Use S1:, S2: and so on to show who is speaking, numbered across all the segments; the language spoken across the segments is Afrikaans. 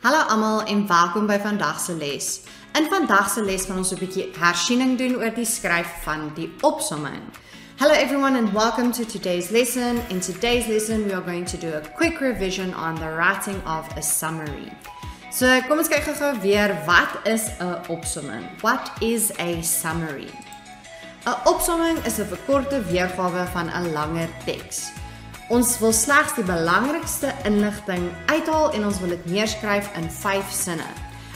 S1: Hallo almal en welkom by vandag se les. In vandag se les gaan ons 'n bietjie hersiening doen oor die skryf van die opsomming. Hello everyone and welcome to today's lesson. In today's lesson we are going to do a quick revision on the writing of a summary. So kom ons kyk gou weer, wat is 'n opsomming? What is a summary? 'n Opsomming is 'n verkorte weergawe van 'n langer teks. Ons wil slegs die belangrikste inligting uithaal en ons wil dit neerskryf in 5 sinne.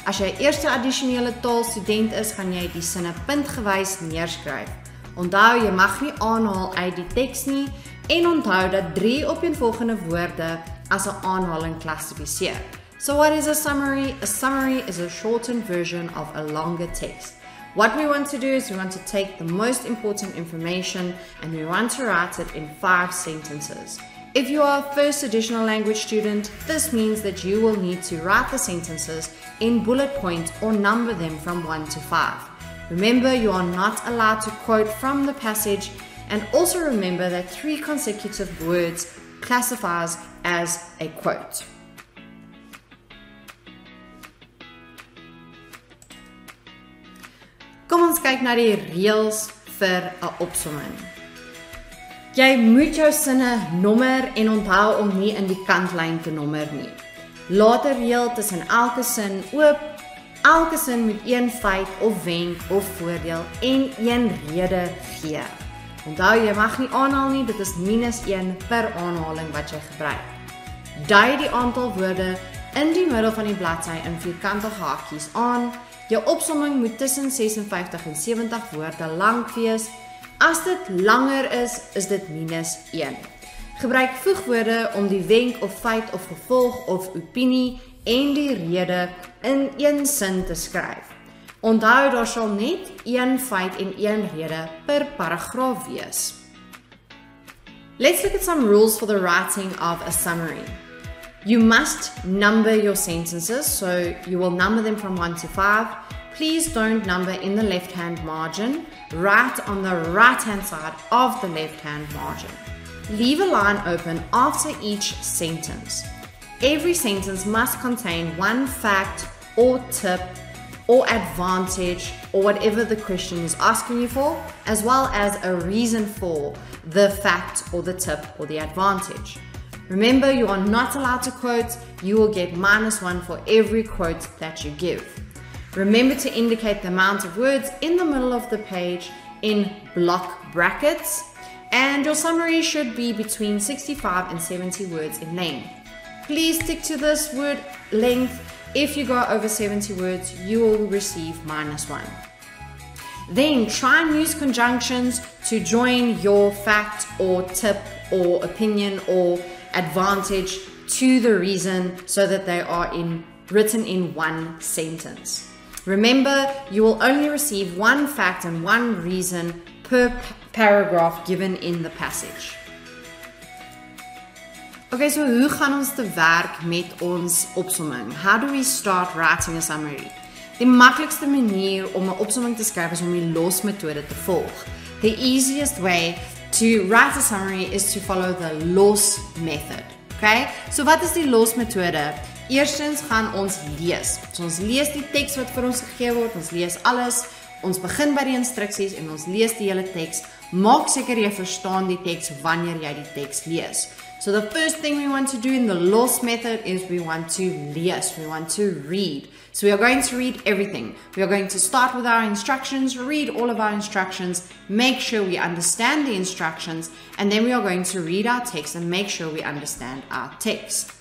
S1: As jy eerste addisionele taalstudent is, gaan jy die sinne puntgewys neerskryf. Onthou, jy mag nie aanhaal uit die teks nie en onthou dat 3 opeenvolgende woorde as 'n aanhaling klassifiseer. So what is a summary? A summary is a shortened version of a longer text. What we want to do is we want to take the most important information and we want to write it in 5 sentences. If you are a first additional language student, this means that you will need to write the sentences in bullet points or number them from 1 to 5. Remember, you are not allowed to quote from the passage, and also remember that 3 consecutive words classifies as a quote. Kom ons kyk na die reëls vir 'n opsomming. Jy moet jou sinne nommer en onthou om nie in die kantlyn te nommer nie. Laat 'n reël tussen elke sin oop. Elke sin moet 1 feit of wenk of voordeel en 1 rede gee. Onthou, jy mag nie aanhaal nie, dit is -1 per aanhaling wat jy gebruik. Dui die aantal woorde in die middel van die bladsy in vierkantige hakies aan. Jou opsomming moet tussen 56 en 70 woorde lank wees. As dit langer is dit -1. Gebruik voegwoorde om die wenk of feit of gevolg of opinie en die rede in 1 sin te skryf. Onthou, daar sal net 1 feit en 1 rede per paragraaf wees. Let's look at some rules for the writing of a summary. You must number your sentences, so you will number them from 1 to 5. Please don't number in the left-hand margin. Write on the right-hand side of the left-hand margin. Leave a line open after each sentence. Every sentence must contain 1 fact or tip or advantage or whatever the question is asking you for, as well as a reason for the fact or the tip or the advantage. Remember, you are not allowed to quote. You will get -1 for every quote that you give. Remember to indicate the amount of words in the middle of the page in block brackets, and your summary should be between 65 and 70 words in length. Please stick to this word length. If you go over 70 words, you will receive -1. Then try and use conjunctions to join your fact or tip or opinion or advantage to the reason so that they are written in 1 sentence. Remember, you will only receive 1 fact and 1 reason per paragraph given in the passage. Okay, so hoe gaan ons te werk met ons opsomming? How do we start writing a summary? Die maklikste manier om 'n opsomming te skryf is om die losmetode te volg. The easiest way to write a summary is to follow the loss method. Okay? So wat is die losmetode? Eerstens gaan ons lees. So ons lees die teks wat vir ons gegee word, ons lees alles. Ons begin by die instruksies en ons lees die hele teks. Maak seker jy verstaan die teks wanneer jy die teks lees. So the first thing we want to do in the loss method is we want to lees, we want to read. So we are going to read everything. We are going to start with our instructions, read all of our instructions, make sure we understand the instructions, and then we are going to read our text and make sure we understand our text.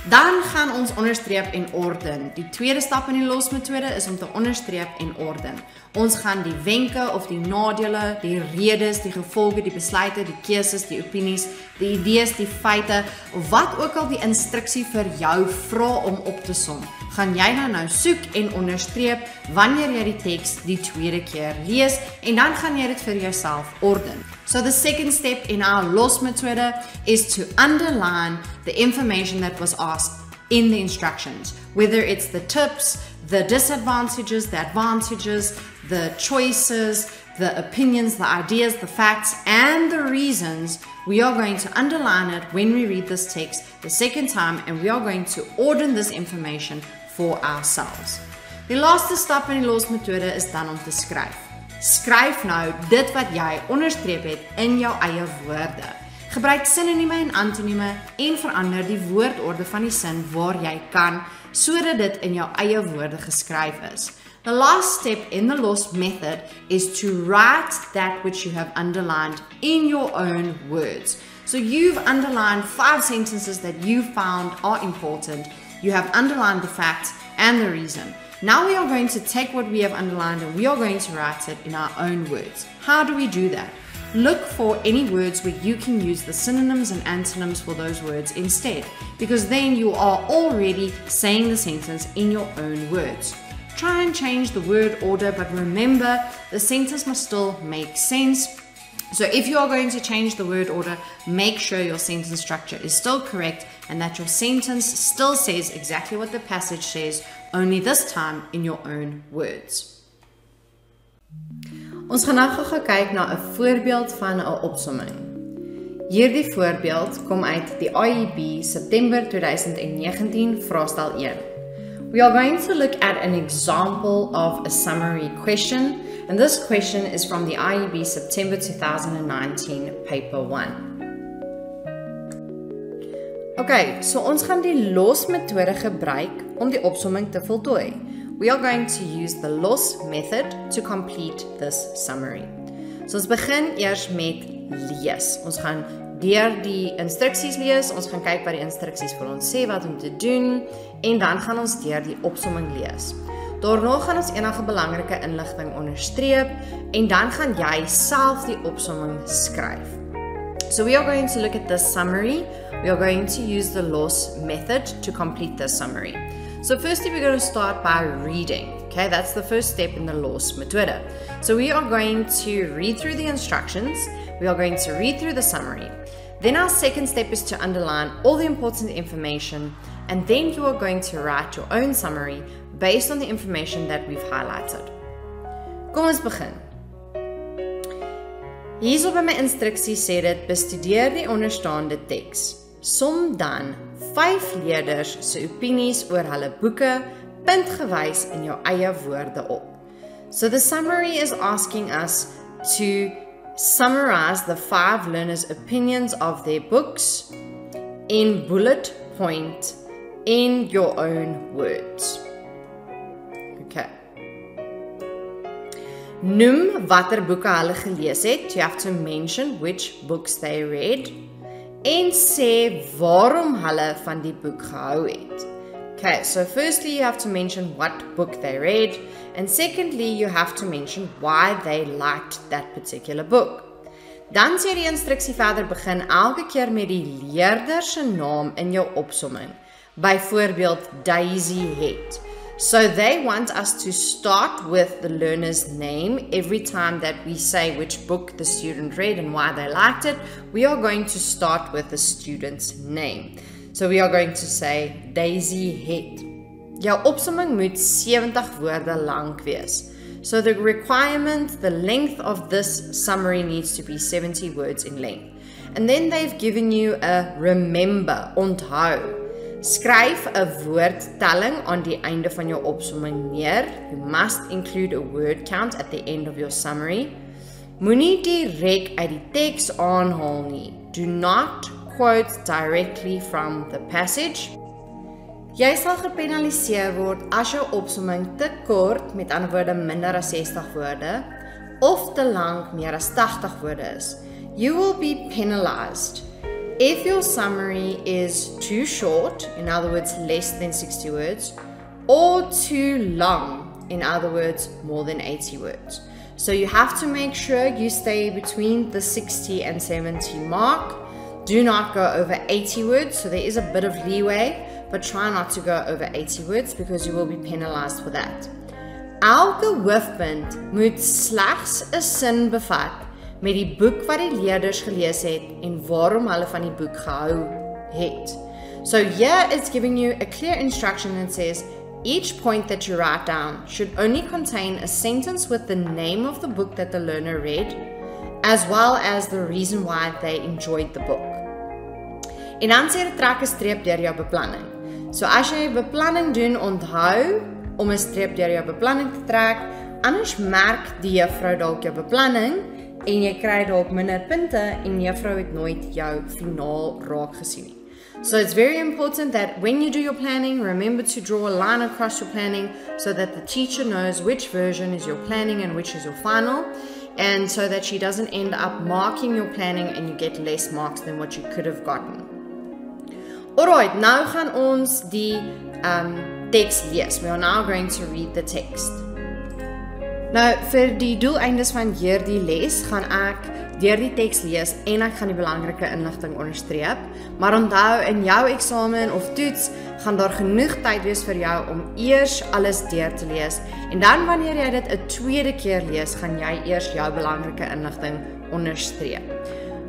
S1: Dan gaan ons onderstreep en orden. Die tweede stap in die losmetode is om te onderstreep en orden. Ons gaan die wenke of die nadele, die redes, die gevolge, die besluite, die keuses, die opinies, die idees, die feite, of wat ook al die instruksie vir jou vra om op te som, gaan jy nou soek en onderstreep wanneer jy die teks die tweede keer lees en dan gaan jy dit vir jouself orden. So the second step in our loss method is to underline the information that was asked in the instructions, whether it's the tips, the disadvantages, the advantages, the choices, the opinions, the ideas, the facts, and the reasons, we are going to underline it when we read this text the second time, and we are going to order this information for ourselves. Die laaste stap in die losmetode is dan om te skryf. Skryf nou dit wat jy onderstreep het in jou eie woorde. Gebruik sinonieme en antonieme en verander die woordorde van die sin waar jy kan, sodat dit in jou eie woorde geskryf is. The last step in the loss method is to write that which you have underlined in your own words. So you've underlined 5 sentences that you found are important. You have underlined the fact and the reason. Now we are going to take what we have underlined and we are going to write it in our own words. How do we do that? Look for any words where you can use the synonyms and antonyms for those words instead, because then you are already saying the sentence in your own words. Try and change the word order, but remember, the sentence must still make sense. So if you are going to change the word order, make sure your sentence structure is still correct and that your sentence still says exactly what the passage says, only this time in your own words. Ons gaan nou gou kyk na 'n voorbeeld van 'n opsomming. Hierdie voorbeeld kom uit die IEB September 2019 Vraestel 1. We are going to look at an example of a summary question, and this question is from the IEB September 2019 paper 1. Okay, so ons gaan die losmetode gebruik om die opsomming te voltooi. We are going to use the loss method to complete this summary. So ons begin eers met lees. Ons gaan deur die instruksies lees, ons gaan kyk wat die instruksies vir ons sê wat om te doen, en dan gaan ons deur die opsomming lees. Daarna gaan ons enige belangrike inligting onderstreep, en dan gaan jy self die opsomming skryf. So we are going to look at this summary. We are going to use the loss method to complete this summary. So firstly, we're going to start by reading. Okay, that's the first step in the loss method. So we are going to read through the instructions. We are going to read through the summary. Then our second step is to underline all the important information, and then you are going to write your own summary based on the information that we've highlighted. Kom ons begin. Hierso by my instruksies sê dit, bestudeer die onderstaande teks. Som dan 5 leerders se opinies oor hulle boeke, puntgewys in jou eie woorde op. So the summary is asking us to summarize the 5 learners' opinions of their books in bullet point in your own words. Okay. Noem watter boeke hulle gelees het. You have to mention which books they read. En sê waarom hulle van die boek gehou het. Okay, so firstly you have to mention what book they read, and secondly you have to mention why they liked that particular book. Dan sê die instruksie verder begin elke keer met die leerder se naam in jou opsomming. Byvoorbeeld Daisy het. So they want us to start with the learner's name every time that we say which book the student read and why they liked it. We are going to start with the student's name. So we are going to say Daisy het. Jou opsomming moet 70 woorde lank wees. So the requirement, the length of this summary needs to be 70 words in length. And then they've given you a remember, onthou. Skryf 'n woordtelling aan die einde van jou opsomming neer. You must include a word count at the end of your summary. Moenie direk uit die teks aanhaal nie. Do not quote directly from the passage. Jy sal gepenaliseer word as jou opsomming te kort, met ander woorde minder as 60 woorde, of te lank, meer as 80 woorde is. You will be penalized if your summary is too short, in other words, less than 60 words, or too long, in other words, more than 80 words. So you have to make sure you stay between the 60 and 70 mark. Do not go over 80 words, so there is a bit of leeway, but try not to go over 80 words because you will be penalized for that. Elke hoofpunt moet slegs 'n sin bevat met die boek wat die leerders gelees het en waarom hulle van die boek gehou het. So here it's giving you a clear instruction that says Each point that you write down should only contain a sentence with the name of the book that the learner read, as well as the reason why they enjoyed the book. En dan sê trek 'n streep deur jou beplanning. So as jy beplanning doen, onthou om 'n streep deur jou beplanning te trek, anders merk die juffrou dalk jou beplanning en jy kry dalk minder punte en juffrou het nooit jou finaal raak gesien nie. So it's very important that when you do your planning, remember to draw a line across your planning so that the teacher knows which version is your planning and which is your final, and so that she doesn't end up marking your planning and you get less marks than what you could have gotten. Alright, nou gaan ons die teks lees. We are now going to read the text. Nou, vir die doeleindes van hierdie les gaan ek deur die teks lees en ek gaan die belangrike inligting onderstreep. Maar onthou, in jou eksamen of toets gaan daar genoeg tyd wees vir jou om eers alles deur te lees. En dan wanneer jy dit 'n tweede keer lees, gaan jy eers jou belangrike inligting onderstreep.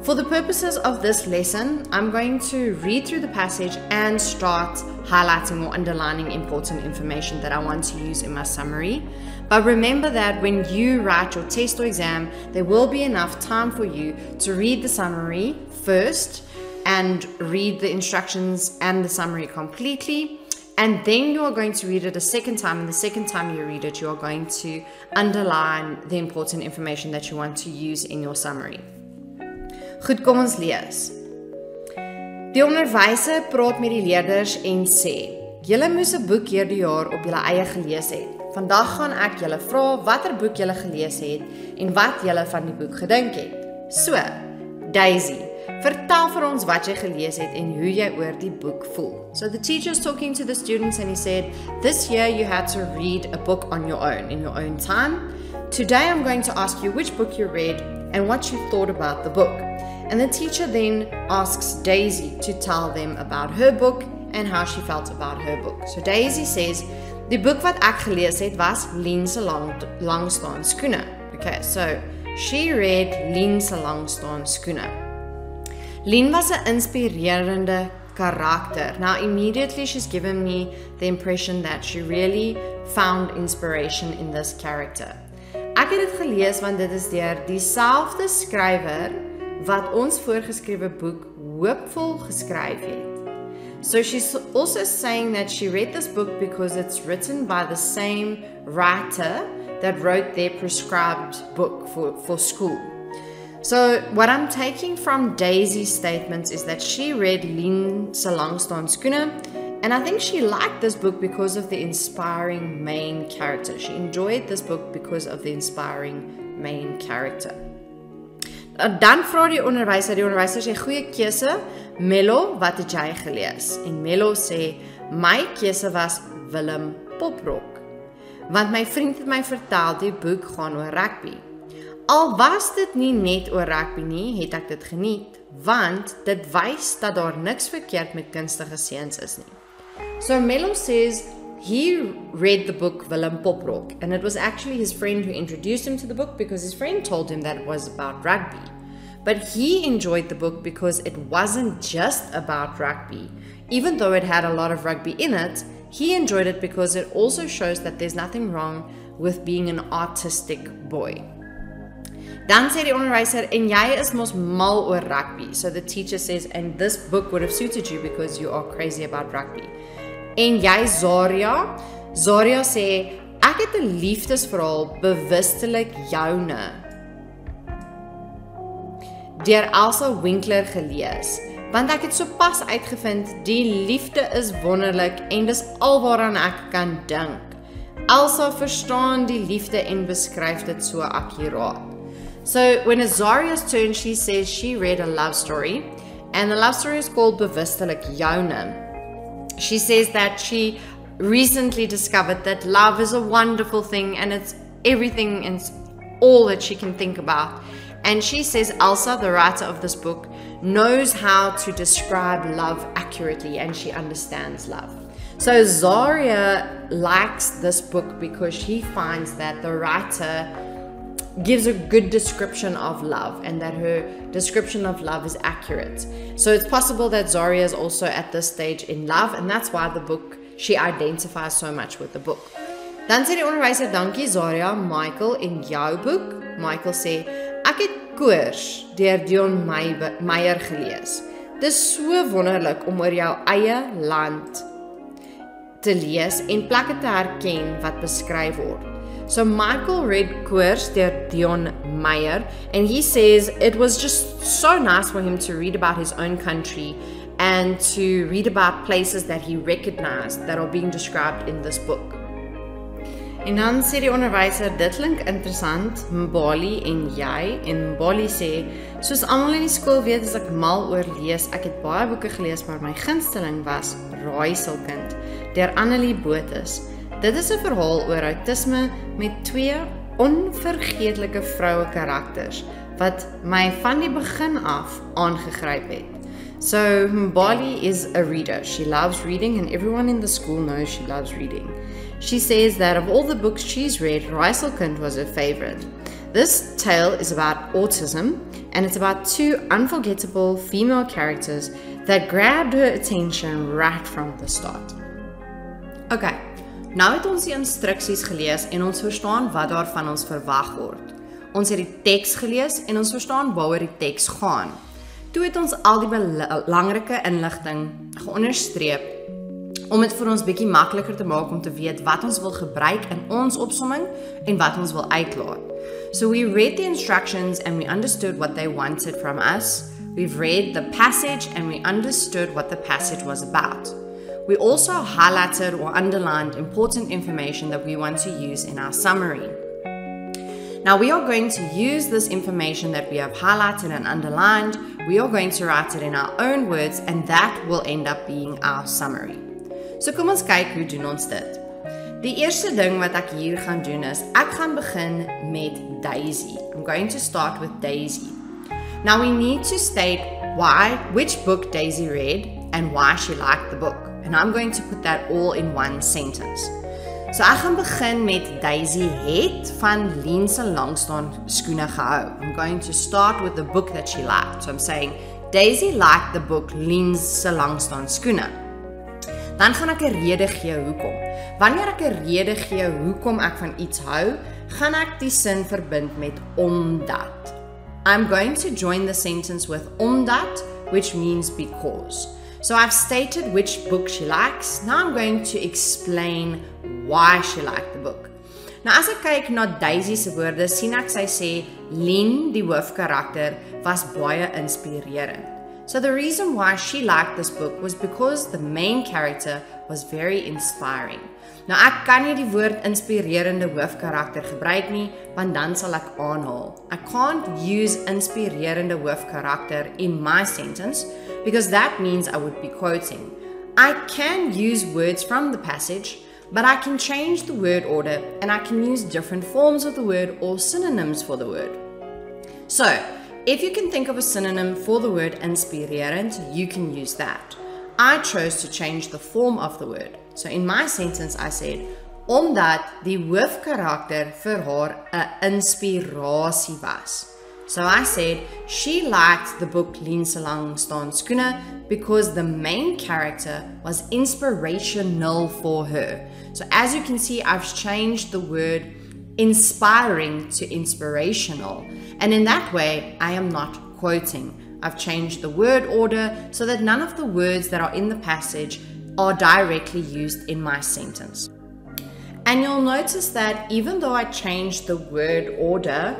S1: For the purposes of this lesson, I'm going to read through the passage and start highlighting or underlining important information that I want to use in my summary. But remember that when you write your test or exam, there will be enough time for you to read the summary first and read the instructions and the summary completely. And then you are going to read it a second time, and the second time you read it, you are going to underline the important information that you want to use in your summary. Goed, kom ons lees. Die onderwyser praat met die leerders en sê: "Julle moes 'n boek hierdie jaar op julle eie gelees het. Vandag gaan ek julle vra watter boek julle gelees het en wat julle van die boek gedink het. So, Daisy, vertel vir ons wat jy gelees het en hoe jy oor die boek voel." So the teacher is talking to the students and he said, "This year you had to read a book on your own, in your own time. Today I'm going to ask you which book you read and what you thought about the book." And the teacher then asks Daisy to tell them about her book and how she felt about her book. So Daisy says, "Die boek wat ek gelees het was Lien se langstaan skoene." Okay, so she read Lien se langstaan skoene. Lien was 'n inspirerende karakter. Now immediately she's given me the impression that she really found inspiration in this character. Ek het dit gelees want dit is deur dieselfde skrywer wat ons voorgeskrewe boek Hoopvol geskryf het. So she's also saying that she read this book because it's written by the same writer that wrote their prescribed book for school. So what I'm taking from Daisy's statements is that she read Lien se langstaan skoene, and I think she liked this book because of the inspiring main character. She enjoyed this book because of the inspiring main character. Dan vra die onderwyser sê goeie keuse, Mello, wat het jy gelees? En Mello sê, my keuse was Willem Poprok, want my vriend het my vertel die boek gaan oor rugby. Al was dit nie net oor rugby nie, het ek dit geniet, want dit wys dat daar niks verkeerd met kunstige seuns is nie. So Mello says he read the book Willem Poprok, and it was actually his friend who introduced him to the book because his friend told him that it was about rugby. But he enjoyed the book because it wasn't just about rugby. Even though it had a lot of rugby in it, he enjoyed it because it also shows that there's nothing wrong with being an artistic boy. Dan sê die onderwyser, en jy is mos mal oor rugby. So the teacher says, and this book would have suited you because you are crazy about rugby. En jy, Zaria sê, ek het 'n liefdesverhaal bewustelik joune deur Elsa Winkler gelees, want ek het sopas uitgevind, die liefde is wonderlik en dis alwaaraan ek kan dink. Elsa verstaan die liefde en beskryf dit so akkuraat. So when it's Zaria's turn, she says she read a love story, and the love story is called Bewustelik Joune. She says that she recently discovered that love is a wonderful thing and it's everything and all that she can think about. And she says Elsa, the writer of this book, knows how to describe love accurately and she understands love. So Zaria likes this book because she finds that the writer gives a good description of love and that her description of love is accurate. So it's possible that Zaria is also at this stage in love, and that's why the book she identifies so much with the book. Dan sê die onderwyser, dankie Zaria, Michael en jou boek. Michael sê, ek het Koers deur Dion Meyer gelees. Dis so wonderlik om oor jou eie land te lees en plekke te herken wat beskryf word. So Michael read Koers deur Dion Meyer and he says it was just so nice for him to read about his own country and to read about places that he recognized that are being described in this book. En dan sê die onderwyser, dit klink interessant, Mbali en jy, en Mbali sê, soos almal in die skool weet, is ek mal oor lees, ek het baie boeke gelees, maar my gunsteling was Vraestel deur Annelie Botha. Dit is 'n verhaal oor autisme met 2 onvergeetlike vroue karakters, wat my van die begin af aangegryp het. So, Mbali is a reader. She loves reading and everyone in the school knows she loves reading. She says that of all the books she's read, Vraestel was her favorite. This tale is about autism and it's about 2 unforgettable female characters that grabbed her attention right from the start. Okay, nou het ons die instruksies gelees en ons verstaan wat daar van ons verwag word. Ons het die teks gelees en ons verstaan waaroor die teks gaan. Toe het ons al die belangrike inligting geonderstreep om dit vir ons bietjie makliker te maak om te weet wat ons wil gebruik in ons opsomming en wat ons wil uitlaat. So we read the instructions and we understood what they wanted from us. We've read the passage and we understood what the passage was about. We also highlighted or underlined important information that we want to use in our summary. Now we are going to use this information that we have highlighted and underlined. We are going to write it in our own words and that will end up being our summary. So kom ons kyk hoe doen ons dit. Die eerste ding wat ek hier gaan doen is, ek gaan begin met Daisy. I'm going to start with Daisy. Now we need to state which book Daisy read and why she liked the book. And I'm going to put that all in one sentence. So ek gaan begin met Daisy het van Lien se langstaan skoene gehou. I'm going to start with the book that she liked. So I'm saying, Daisy liked the book Lien se langstaan skoene. Dan gaan ek 'n rede gee hoekom. Wanneer ek 'n rede gee hoekom ek van iets hou, gaan ek die sin verbind met omdat. I'm going to join the sentence with omdat, which means because. So I've stated which book she likes. Now I'm going to explain why she liked the book. Nou as ek kyk na Daisy se woorde, sien ek sy sê Lien, die hoofkarakter, was baie inspirerend. So the reason why she liked this book was because the main character was very inspiring. Nou ek kan nie die woord inspirerende hoofkarakter gebruik nie, want dan sal ek aanhaal. I can't use inspirerende hoofkarakter in my sentence because that means I would be quoting. I can use words from the passage, but I can change the word order and I can use different forms of the word or synonyms for the word. So, if you can think of a synonym for the word inspirerend, you can use that. I chose to change the form of the word. So in my sentence I said, omdat die hoofkarakter vir haar 'n inspirasie was. So I said, she liked the book Lien se langstaan skoene because the main character was inspirational for her. So as you can see, I've changed the word inspiring to inspirational. And in that way, I am not quoting. I've changed the word order so that none of the words that are in the passage are directly used in my sentence. And you'll notice that even though I changed the word order,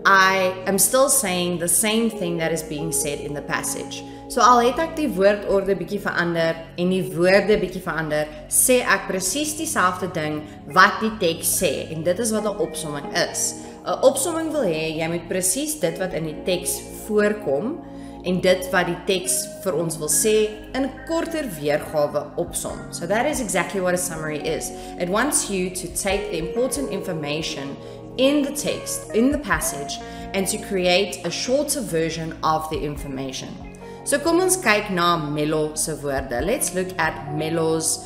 S1: I am still saying the same thing that is being said in the passage. So al het ek die woordorde bietjie verander en die woorde bietjie verander, sê ek presies dieselfde ding wat die teks sê. En dit is wat 'n opsomming is. 'n Opsomming wil hê jy moet presies dit wat in die teks voorkom en dit wat die teks vir ons wil sê in 'n korter weergawe opsom. So that is exactly what a summary is. It wants you to take the important information in the text, in the passage, and to create a shorter version of the information. So kom ons kyk na Melo se woorde. Let's look at Melo's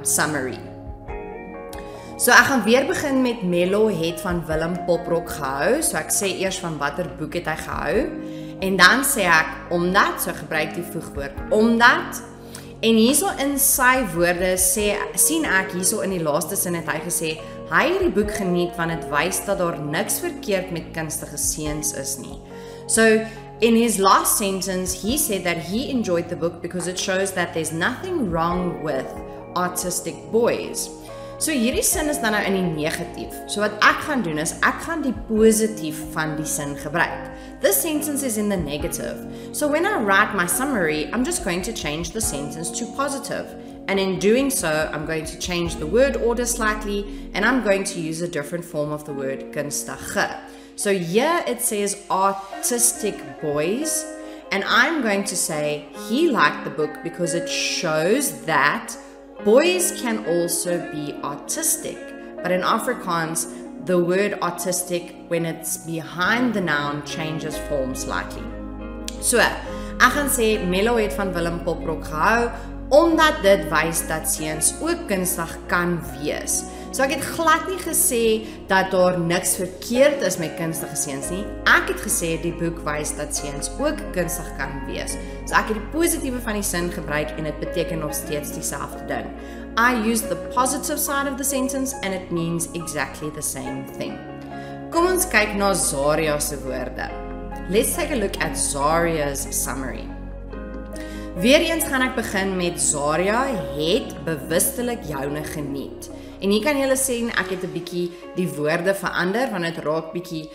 S1: summary. So ek gaan weer begin met Melo het van Willem Poprok gehou. So ek sê eers van watter boek het hy gehou. En dan sê ek omdat, so gebruik die voegwoord omdat. En hierso in sy woorde sien ek hierso in die laaste sin het hy gesê, hy het die boek geniet want dit wys dat daar niks verkeerd met kunstige seuns is nie. So, in his last sentence, he said that he enjoyed the book because it shows that there's nothing wrong with artistic boys. So hierdie sin is dan nou in die negatief. So wat ek gaan doen is, ek gaan die positief van die sin gebruik. This sentence is in the negative. So when I write my summary, I'm just going to change the sentence to positive. And in doing so, I'm going to change the word order slightly, and I'm going to use a different form of the word kunstige. So here it says artistic boys, and I'm going to say he liked the book because it shows that boys can also be artistic. But in Afrikaans, the word artistic, when it's behind the noun, changes form slightly. So, ek gaan sê Mello het van Willem Poprok gehou, omdat dit wys dat seuns ook kunstig kan wees. So ek het glad nie gesê dat daar niks verkeerd is met kunstige seuns nie. Ek het gesê die boek wys dat seuns ook kunstig kan wees. So ek het die positiewe van die sin gebruik en dit beteken nog steeds dieselfde ding. I used the positive side of the sentence and it means exactly the same thing. Kom ons kyk na Zaria se woorde. Let's take a look at Zaria's summary. Weereens gaan ek begin met Zaria het bewustelik joune geniet. En hier kan julle sien ek het 'n bietjie die woorde verander want dit raak bietjie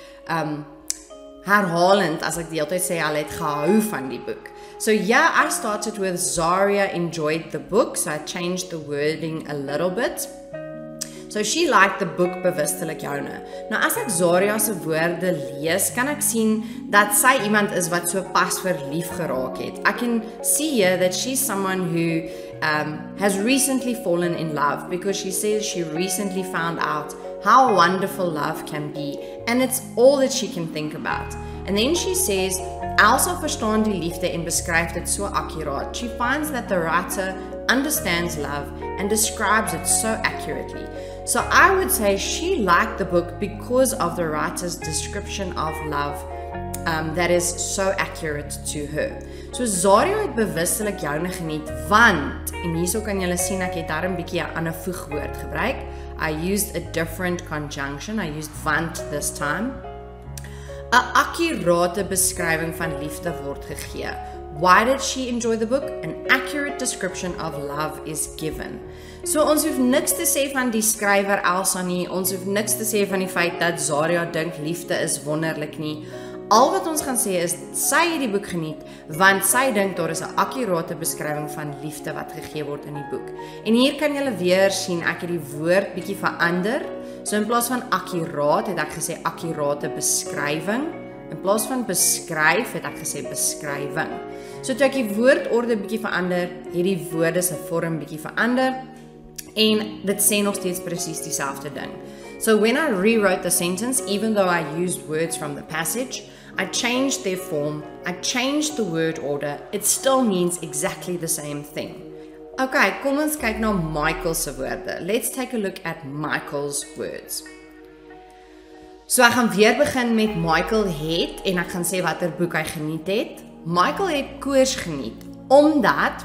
S1: herhalend as ek die hele tyd sê hulle het gehou van die boek. So yeah, I started with Zaria enjoyed the book, so I changed the wording a little bit. So she liked the book bewustelik joune. Nou as ek Zaria se woorde lees, kan ek sien dat sy iemand is wat so pas verlief geraak het. I can see here that she's someone who has recently fallen in love because she says she recently found out how wonderful love can be and it's all that she can think about. And then she says, Elsa verstaan die liefde en beskryf dit so akkuraat. She finds that the writer understands love and describes it so accurately. So I would say she liked the book because of the writer's description of love that is so accurate to her. So Zaria het bewustelik joune geniet want, en hierso kan julle sien ek het daar 'n bietjie 'n ander voegwoord gebruik. I used a different conjunction. I used want this time. 'n Akkurate beskrywing van liefde word gegee. Why did she enjoy the book? An accurate description of love is given. So ons hoef niks te sê van die skrywer Elsa nie, ons hoef niks te sê van die feit dat Zaria dink liefde is wonderlik nie. Al wat ons gaan sê is, sy het die boek geniet, want sy dink daar is 'n akkurate beskrywing van liefde wat gegee word in die boek. En hier kan julle weer sien, ek het die woord bietjie verander. So in plaas van akkuraat het ek gesê akkurate beskrywing. In plaas van beskryf het ek gesê beskrywing. So toe ek die woordorde bietjie verander, het die woorde se vorm bietjie verander en dit sê nog steeds presies dieselfde ding. So when I rewrote the sentence, even though I used words from the passage, I changed their form, I changed the word order, it still means exactly the same thing. Okay, kom ons kyk na Michael se woorde. Let's take a look at Michael's words. So ek gaan weer begin met Michael het en ek gaan sê watter boek hy geniet het. Michael het koers geniet omdat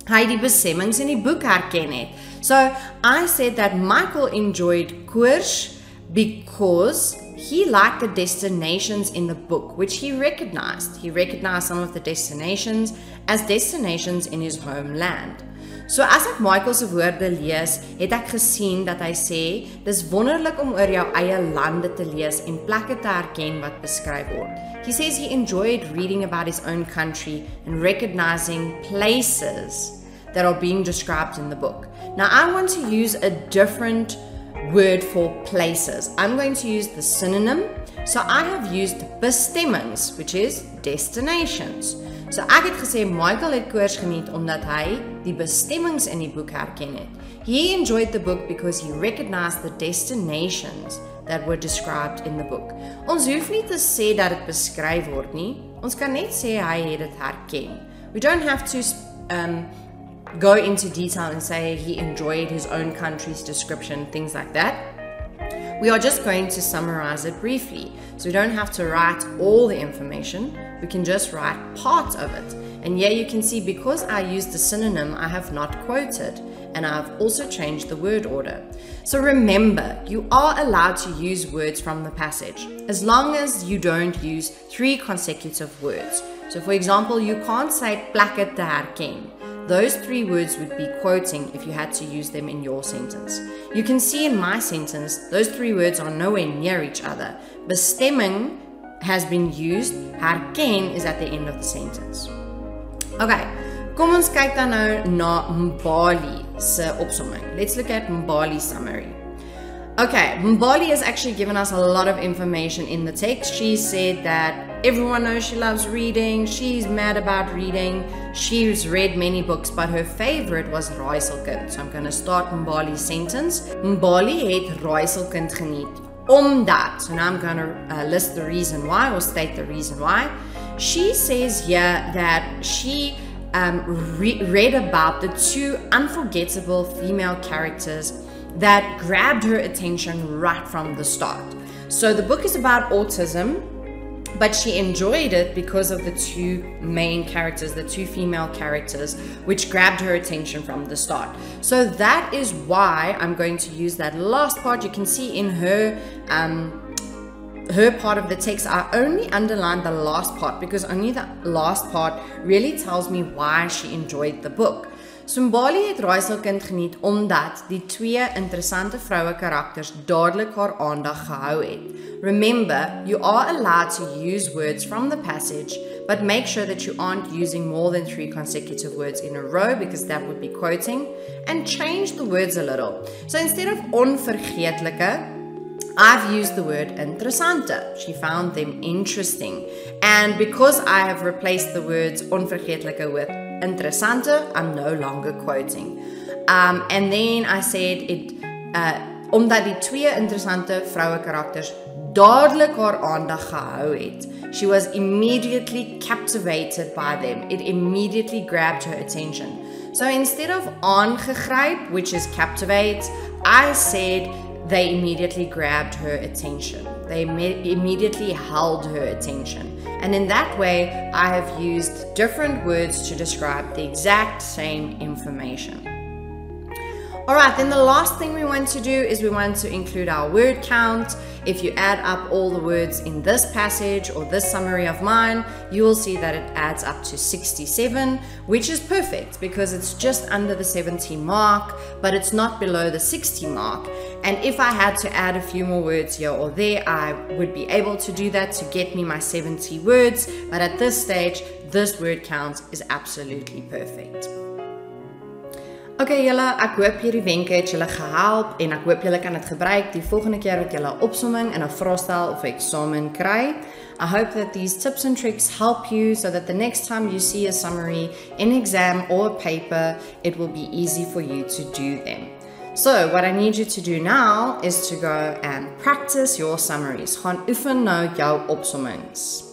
S1: hy die bestemmings in die boek herken het. So I said that Michael enjoyed koers because he liked the destinations in the book, which he recognized. He recognized some of the destinations as destinations in his homeland. So as ek Michael se woorde lees, het ek gesien dat hy sê, dis wonderlik om oor jou eie lande te lees en plekke te herken wat beskryf word. He says he enjoyed reading about his own country and recognizing places that are being described in the book. Now I want to use a different word for places. I'm going to use the synonym. So I have used bestemmings, which is destinations. So ek het gesê Michael het koers geniet omdat hy die bestemmings in die boek herken het. He enjoyed the book because he recognized the destinations that were described in the book. Ons hoef nie te sê dat dit beskryf word nie. Ons kan net sê hy het dit herken. We don't have to go into detail and say he enjoyed his own country's description, things like that. We are just going to summarize it briefly. So we don't have to write all the information. We can just write part of it. And here you can see, because I used the synonym, I have not quoted, and I've also changed the word order. So remember, you are allowed to use words from the passage, as long as you don't use 3 consecutive words. So for example, you can't say plekke te herken. Those 3 words would be quoting if you had to use them in your sentence. You can see in my sentence, those 3 words are nowhere near each other. Bestemming has been used, herken is at the end of the sentence. Okay, kom ons kyk dan nou na Mbali se opsomming. Let's look at Mbali's summary. Okay, Mbali has actually given us a lot of information in the text. She said that everyone knows she loves reading, she's mad about reading, she's read many books, but her favorite was Vraestel. So I'm going to start Mbali's sentence. Mbali het Vraestel geniet omdat. So now I'm going to list the reason why, or state the reason why. She says here that she read about the 2 unforgettable female characters that grabbed her attention right from the start. So the book is about autism, but she enjoyed it because of the 2 main characters, the 2 female characters, which grabbed her attention from the start. So that is why I'm going to use that last part. You can see in her part of the text, I only underlined the last part because only the last part really tells me why she enjoyed the book. So Mbali het Vraestelkind geniet omdat die 2 interessante vroue karakters dadelik haar aandag gehou het. Remember, you are allowed to use words from the passage, but make sure that you aren't using more than 3 consecutive words in a row, because that would be quoting, and change the words a little. So instead of onvergeetlike, I've used the word interessante. She found them interesting. And because I have replaced the words onvergeetlike with interessante, I'm no longer quoting. And then I said omdat die 2 interessante vroue karakters dadelik haar aandag gehou het. She was immediately captivated by them. It immediately grabbed her attention. So instead of aangegryp, which is captivate, I said they immediately grabbed her attention. They immediately held her attention. And in that way, I have used different words to describe the exact same information. Alright, then the last thing we want to do is we want to include our word count. If you add up all the words in this passage or this summary of mine, you will see that it adds up to 67, which is perfect because it's just under the 70 mark, but it's not below the 60 mark. And if I had to add a few more words here or there, I would be able to do that to get me my 70 words. But at this stage, this word count is absolutely perfect. Okay julle, ek hoop hierdie wenke het julle gehelp en ek hoop julle kan dit gebruik die volgende keer wat julle 'n opsomming en 'n vraestel of 'n eksamen kry. I hope that these tips and tricks help you so that the next time you see a summary in exam or a paper, it will be easy for you to do them. So what I need you to do now is to go and practice your summaries. Gaan oefen nou jou opsommings.